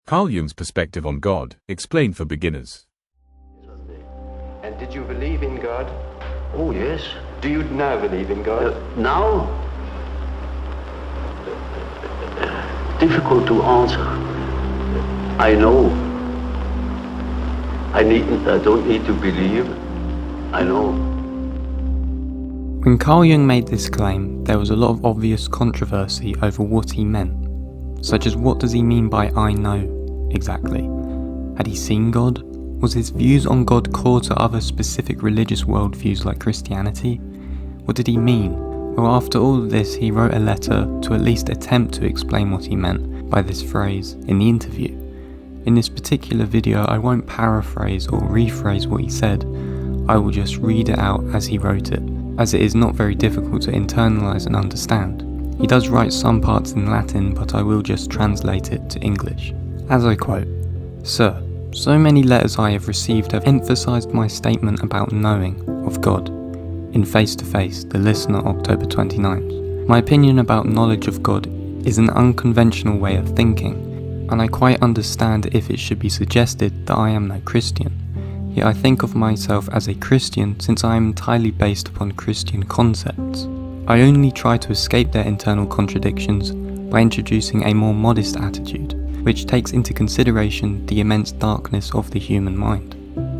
Carl Jung's perspective on God, explained for beginners. And did you believe in God? Oh, yes. Do you now believe in God? Now? Difficult to answer. I know. I don't need to believe. I know. When Carl Jung made this claim, there was a lot of obvious controversy over what he meant, such as what does he mean by I know exactly? Had he seen God? Was his views on God core to other specific religious worldviews like Christianity? What did he mean? Well, after all of this, he wrote a letter to at least attempt to explain what he meant by this phrase in the interview. In this particular video, I won't paraphrase or rephrase what he said. I will just read it out as he wrote it, as it is not very difficult to internalize and understand. He does write some parts in Latin, but I will just translate it to English. As I quote, "Sir, so many letters I have received have emphasized my statement about knowing of God. In Face to Face, the listener, October 29th. My opinion about knowledge of God is an unconventional way of thinking, and I quite understand if it should be suggested that I am no Christian. Yet I think of myself as a Christian since I am entirely based upon Christian concepts. I only try to escape their internal contradictions by introducing a more modest attitude, which takes into consideration the immense darkness of the human mind.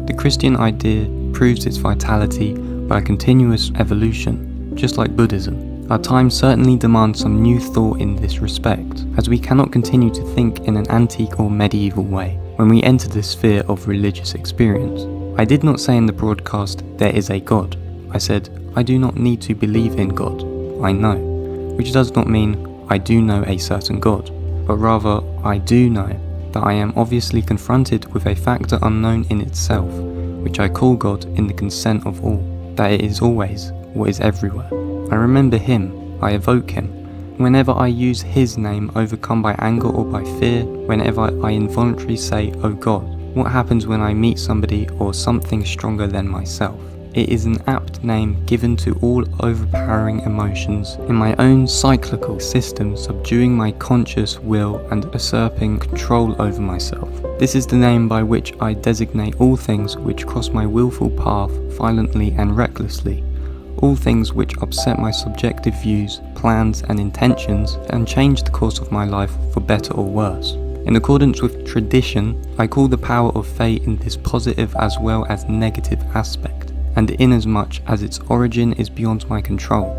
The Christian idea proves its vitality by a continuous evolution, just like Buddhism. Our time certainly demands some new thought in this respect, as we cannot continue to think in an antique or medieval way when we enter the sphere of religious experience. I did not say in the broadcast, there is a God. I said, I do not need to believe in God. I know, which does not mean I do know a certain God, but rather I do know that I am obviously confronted with a factor unknown in itself, which I call God in the consent of all, that it is always what is everywhere. I remember Him, I evoke Him. Whenever I use His name overcome by anger or by fear, whenever I involuntarily say, oh God, what happens when I meet somebody or something stronger than myself? It is an apt name given to all overpowering emotions in my own cyclical system, subduing my conscious will and usurping control over myself. This is the name by which I designate all things which cross my willful path violently and recklessly, all things which upset my subjective views, plans and intentions and change the course of my life for better or worse. In accordance with tradition, I call the power of fate in this positive as well as negative aspect, and inasmuch as its origin is beyond my control.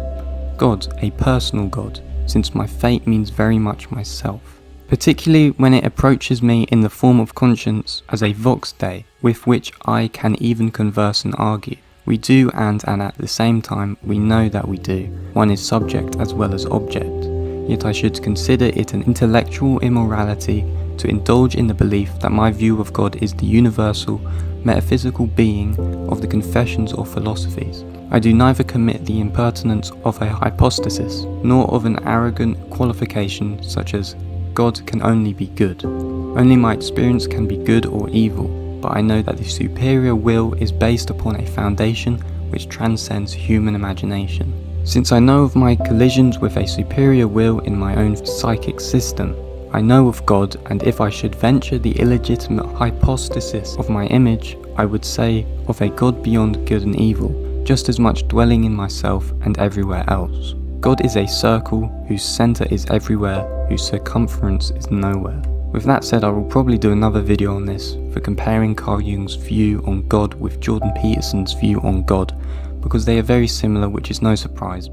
God, a personal God, since my fate means very much myself, particularly when it approaches me in the form of conscience as a vox dei, with which I can even converse and argue. We do and at the same time we know that we do. One is subject as well as object. Yet I should consider it an intellectual immorality to indulge in the belief that my view of God is the universal, metaphysical being of the confessions or philosophies. I do neither commit the impertinence of a hypostasis, nor of an arrogant qualification such as God can only be good. Only my experience can be good or evil, but I know that the superior will is based upon a foundation which transcends human imagination. Since I know of my collisions with a superior will in my own psychic system, I know of God, and if I should venture the illegitimate hypostasis of my image, I would say of a God beyond good and evil, just as much dwelling in myself and everywhere else. God is a circle whose center is everywhere, whose circumference is nowhere. With that said, I will probably do another video on this for comparing Carl Jung's view on God with Jordan Peterson's view on God, because they are very similar, which is no surprise.